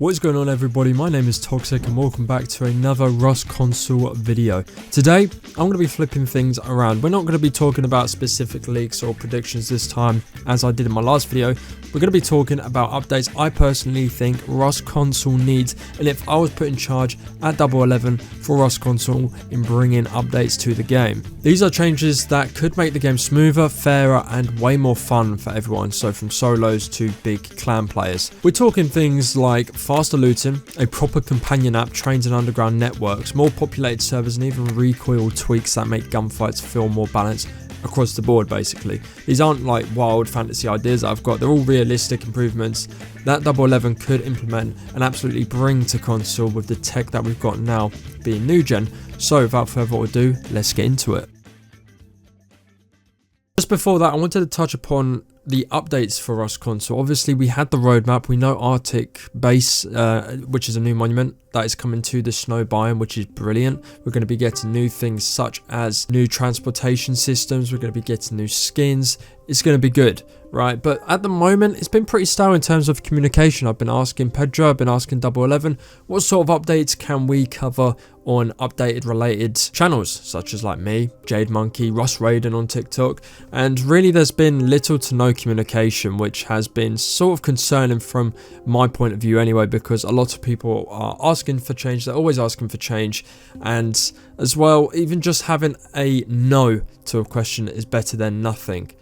What is going on, everybody? My name is Toxic and welcome back to another Rust console video. Today I'm going to be flipping things around. We're not going to be talking about specific leaks or predictions this time as I did in my last video. We're going to be talking about updates I personally think Rust console needs, and if I was put in charge at Double 11 for Rust console in bringing updates to the game. These are changes that could make the game smoother, fairer and way more fun for everyone, so from solos to big clan players. We're talking things like faster looting, a proper companion app trained in underground networks, more populated servers and even recoil tweaks that make gunfights feel more balanced across the board. Basically, these aren't like wild fantasy ideas that I've got, they're all realistic improvements that Double 11 could implement and absolutely bring to console with the tech that we've got now being new gen. So without further ado, let's get into it. Just before that, I wanted to touch upon the updates for Rust console. Obviously we had the roadmap, we know Arctic Base, which is a new monument that is coming to the snow biome, which is brilliant. We're going to be getting new things such as new transportation systems, we're going to be getting new skins. It's going to be good, right? But at the moment it's been pretty stale in terms of communication. I've been asking Pedro, I've been asking Double 11, what sort of updates can we cover on updated related channels such as like me, Jade Monkey, Rust Raiden on TikTok, and really there's been little to no communication, which has been sort of concerning from my point of view anyway, because a lot of people are asking for change, they're always asking for change, and as well even just having a no to a question is better than nothing.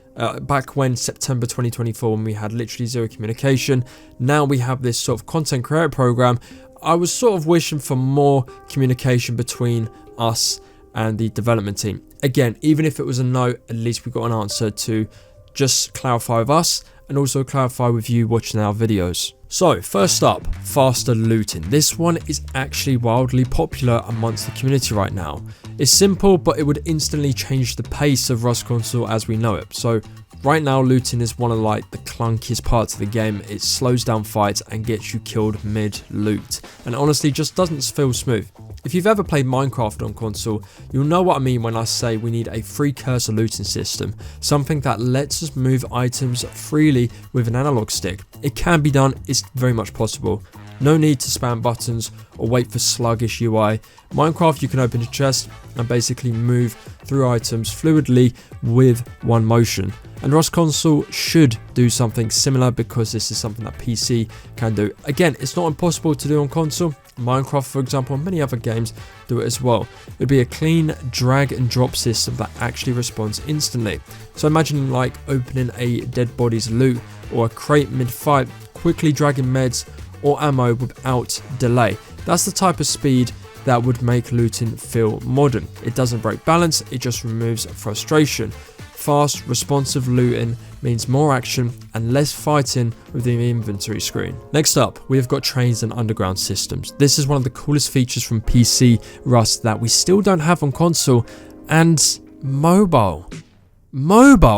Back when September 2024, when we had literally zero communication, now we have this sort of content creator program. I was sort of wishing for more communication between us and the development team. Again, even if it was a no, at least we got an answer to just clarify with us and also clarify with you watching our videos. So first up, faster looting. This one is actually wildly popular amongst the community right now. It's simple, but it would instantly change the pace of Rust console as we know it. So right now looting is one of like the clunkiest parts of the game. It slows down fights and gets you killed mid loot, and honestly just doesn't feel smooth. If you've ever played Minecraft on console, you'll know what I mean when I say we need a free cursor looting system, something that lets us move items freely with an analog stick. It can be done, it's very much possible. No need to spam buttons or wait for sluggish UI. Minecraft, you can open a chest and basically move through items fluidly with one motion. And Rust console should do something similar because this is something that PC can do. Again, it's not impossible to do on console. Minecraft, for example, and many other games do it as well. It would be a clean drag and drop system that actually responds instantly. So imagine like opening a dead body's loot or a crate mid-fight, quickly dragging meds or ammo without delay. That's the type of speed that would make looting feel modern. It doesn't break balance, it just removes frustration. Fast, responsive looting means more action and less fighting with the inventory screen. Next up, we have got trains and underground systems. This is one of the coolest features from PC Rust that we still don't have on console, and mobile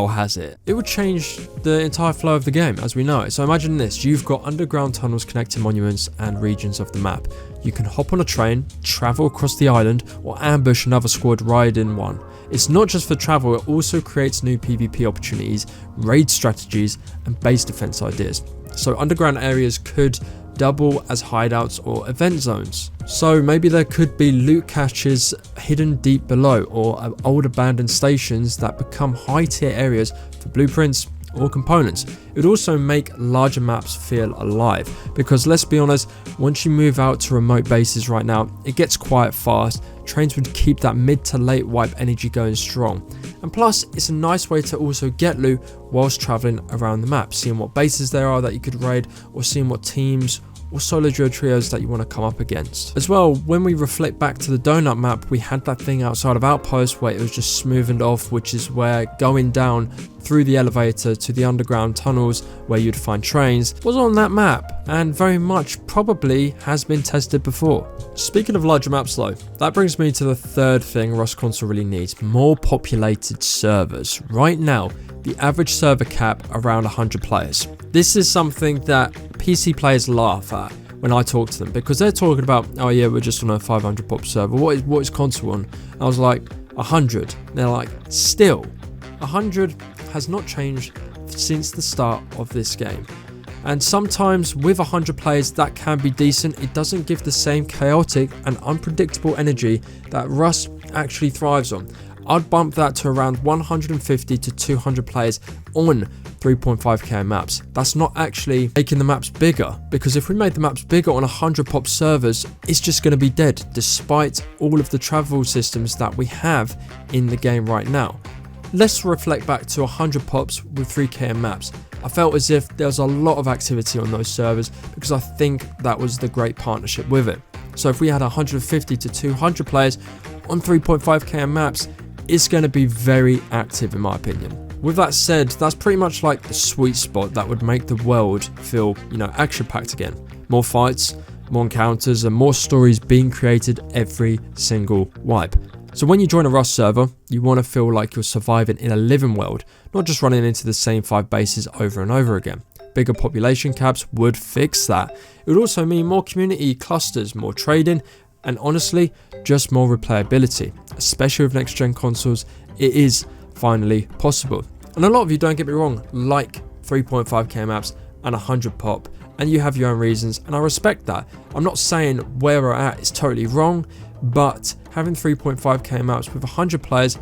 has it. It would change the entire flow of the game as we know it. So imagine this, you've got underground tunnels connecting monuments and regions of the map. You can hop on a train, travel across the island, or ambush another squad riding one. It's not just for travel, it also creates new PvP opportunities, raid strategies, and base defense ideas. So underground areas could double as hideouts or event zones. So maybe there could be loot caches hidden deep below, or old abandoned stations that become high tier areas for blueprints or components. It would also make larger maps feel alive, because let's be honest, once you move out to remote bases right now, it gets quiet fast. Trains would keep that mid to late wipe energy going strong, and plus it's a nice way to also get loot whilst traveling around the map, seeing what bases there are that you could raid, or seeing what teams or solo duo trios that you want to come up against. As well, when we reflect back to the donut map, we had that thing outside of Outpost where it was just smoothened off, which is where going down through the elevator to the underground tunnels where you'd find trains was on that map, and very much probably has been tested before. Speaking of larger maps though, that brings me to the third thing Rust console really needs: more populated servers. Right now, the average server cap around 100 players. This is something that PC players laugh at when I talk to them, because they're talking about, oh yeah, we're just on a 500 pop server. What is console on? And I was like, 100. And they're like, still, 100 has not changed since the start of this game. And sometimes with 100 players that can be decent. It doesn't give the same chaotic and unpredictable energy that Rust actually thrives on. I'd bump that to around 150 to 200 players on 3.5k maps. That's not actually making the maps bigger, because if we made the maps bigger on 100 pop servers, it's just going to be dead despite all of the travel systems that we have in the game right now. Let's reflect back to 100 pops with 3k maps. I felt as if there was a lot of activity on those servers because I think that was the great partnership with it. So if we had 150 to 200 players on 3.5k maps, it's going to be very active in my opinion. With that said, that's pretty much like the sweet spot that would make the world feel, action-packed again. More fights, more encounters, and more stories being created every single wipe. So when you join a Rust server, you want to feel like you're surviving in a living world, not just running into the same 5 bases over and over again. Bigger population caps would fix that. It would also mean more community clusters, more trading, and honestly, just more replayability. Especially with next gen consoles, it is finally possible. And a lot of you, don't get me wrong, like 3.5k maps and 100 pop, and you have your own reasons, and I respect that. I'm not saying where we're at is totally wrong, but having 3.5k maps with 100 players,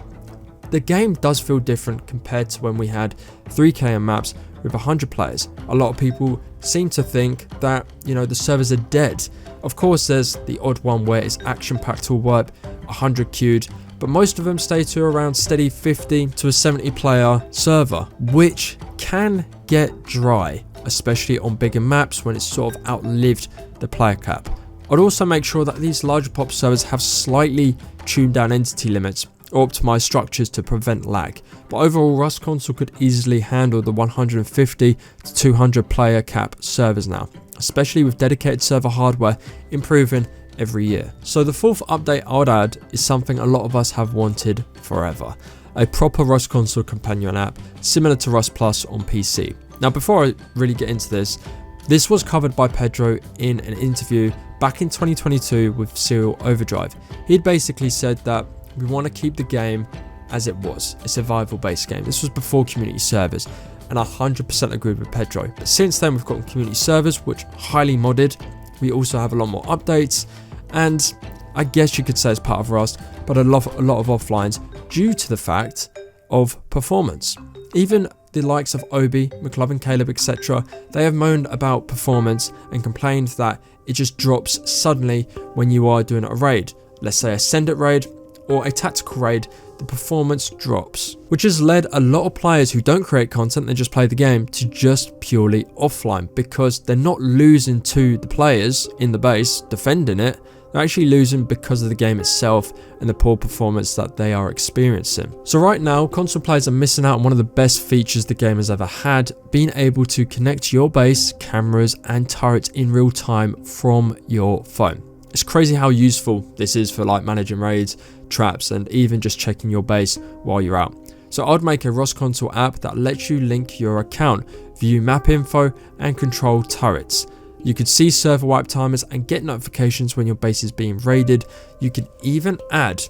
the game does feel different compared to when we had 3k maps with 100 players. A lot of people seem to think that, the servers are dead. Of course, there's the odd one where it's action-packed to wipe, 100 queued, but most of them stay to around steady 50 to a 70 player server, which can get dry, especially on bigger maps when it's sort of outlived the player cap. I'd also make sure that these larger pop servers have slightly tuned down entity limits or optimized structures to prevent lag, but overall Rust console could easily handle the 150 to 200 player cap servers now, especially with dedicated server hardware improving every year. So the fourth update I would add is something a lot of us have wanted forever: a proper Rust console companion app similar to Rust Plus on PC. Now before I really get into this was covered by Pedro in an interview back in 2022 with Serial Overdrive. He'd basically said that we want to keep the game as it was, a survival based game. This was before community servers, and I 100% agreed with Pedro. But since then we've got community servers, which are highly modded. We also have a lot more updates, and I guess you could say it's part of Rust, but a lot of offlines due to the fact of performance. Even the likes of Obi, McLovin, Caleb, etc., they have moaned about performance and complained that it just drops suddenly when you are doing a raid. Let's say a send it raid or a tactical raid, the performance drops, which has led a lot of players who don't create content, they just play the game, to just purely offline, because they're not losing to the players in the base defending it. They're actually losing because of the game itself and the poor performance that they are experiencing. So right now, console players are missing out on one of the best features the game has ever had, being able to connect your base, cameras and turrets in real time from your phone. It's crazy how useful this is for like managing raids, traps, and even just checking your base while you're out. So I'd make a Rust console app that lets you link your account, view map info and control turrets. You could see server wipe timers and get notifications when your base is being raided. You can even add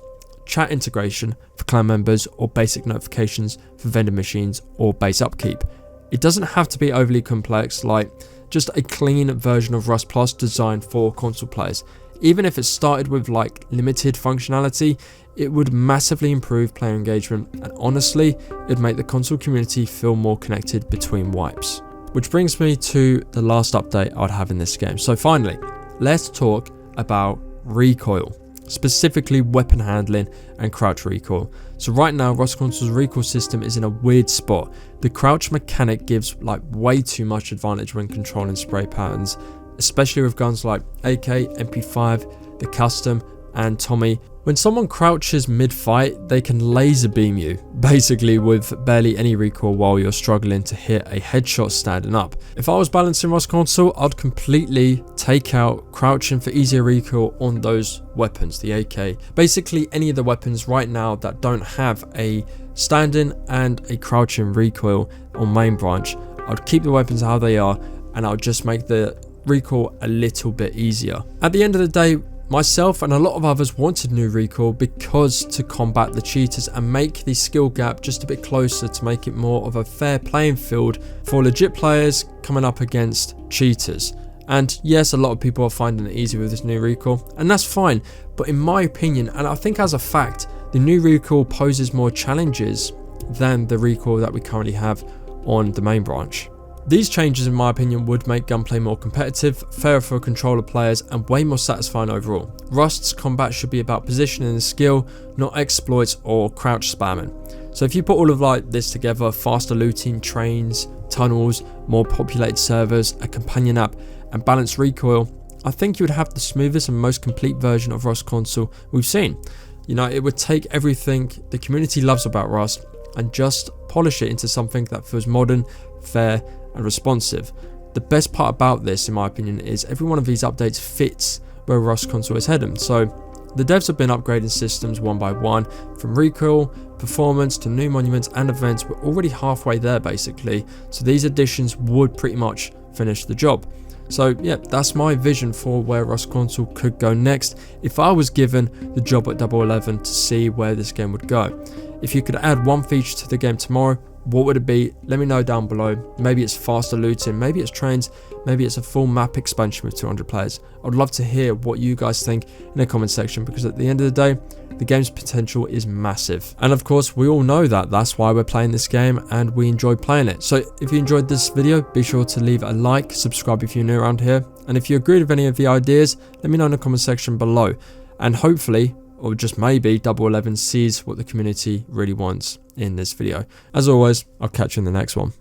chat integration for clan members or basic notifications for vending machines or base upkeep. It doesn't have to be overly complex, like just a clean version of Rust Plus designed for console players. Even if it started with like limited functionality, it would massively improve player engagement, and honestly, it'd make the console community feel more connected between wipes. Which brings me to the last update I'd have in this game. So finally, let's talk about recoil, specifically weapon handling and crouch recoil. So right now, Rust Console's recoil system is in a weird spot. The crouch mechanic gives like way too much advantage when controlling spray patterns, especially with guns like AK, MP5, the custom and Tommy. When someone crouches mid-fight, they can laser beam you, basically with barely any recoil while you're struggling to hit a headshot standing up. If I was balancing Rust console, I'd completely take out crouching for easier recoil on those weapons, the AK. Basically any of the weapons right now that don't have a standing and a crouching recoil on main branch, I'd keep the weapons how they are and I'll just make the recoil a little bit easier. At the end of the day, Myself and a lot of others wanted new recoil because to combat the cheaters and make the skill gap just a bit closer, to make it more of a fair playing field for legit players coming up against cheaters. And yes, a lot of people are finding it easy with this new recoil, and that's fine, but in my opinion, and I think as a fact, the new recoil poses more challenges than the recoil that we currently have on the main branch. These changes, in my opinion, would make gunplay more competitive, fairer for controller players, and way more satisfying overall. Rust's combat should be about positioning and skill, not exploits or crouch spamming. So if you put all of like this together, faster looting, trains, tunnels, more populated servers, a companion app, and balanced recoil, I think you would have the smoothest and most complete version of Rust console we've seen. You know, it would take everything the community loves about Rust and just polish it into something that feels modern, fair, and responsive. The best part about this, in my opinion, is every one of these updates fits where Rust console is heading. So the devs have been upgrading systems one by one, from recoil, performance to new monuments and events. We're already halfway there basically, so these additions would pretty much finish the job. So yeah, that's my vision for where Rust console could go next if I was given the job at Double 11 to see where this game would go. If you could add one feature to the game tomorrow, what would it be? Let me know down below. Maybe it's faster looting, maybe it's trains, maybe it's a full map expansion with 200 players. I'd love to hear what you guys think in the comment section, because at the end of the day, the game's potential is massive. And of course, we all know that. That's why we're playing this game and we enjoy playing it. So if you enjoyed this video, be sure to leave a like, subscribe if you're new around here. And if you agreed with any of the ideas, let me know in the comment section below. And hopefully, or just maybe, Double 11 sees what the community really wants in this video. As always, I'll catch you in the next one.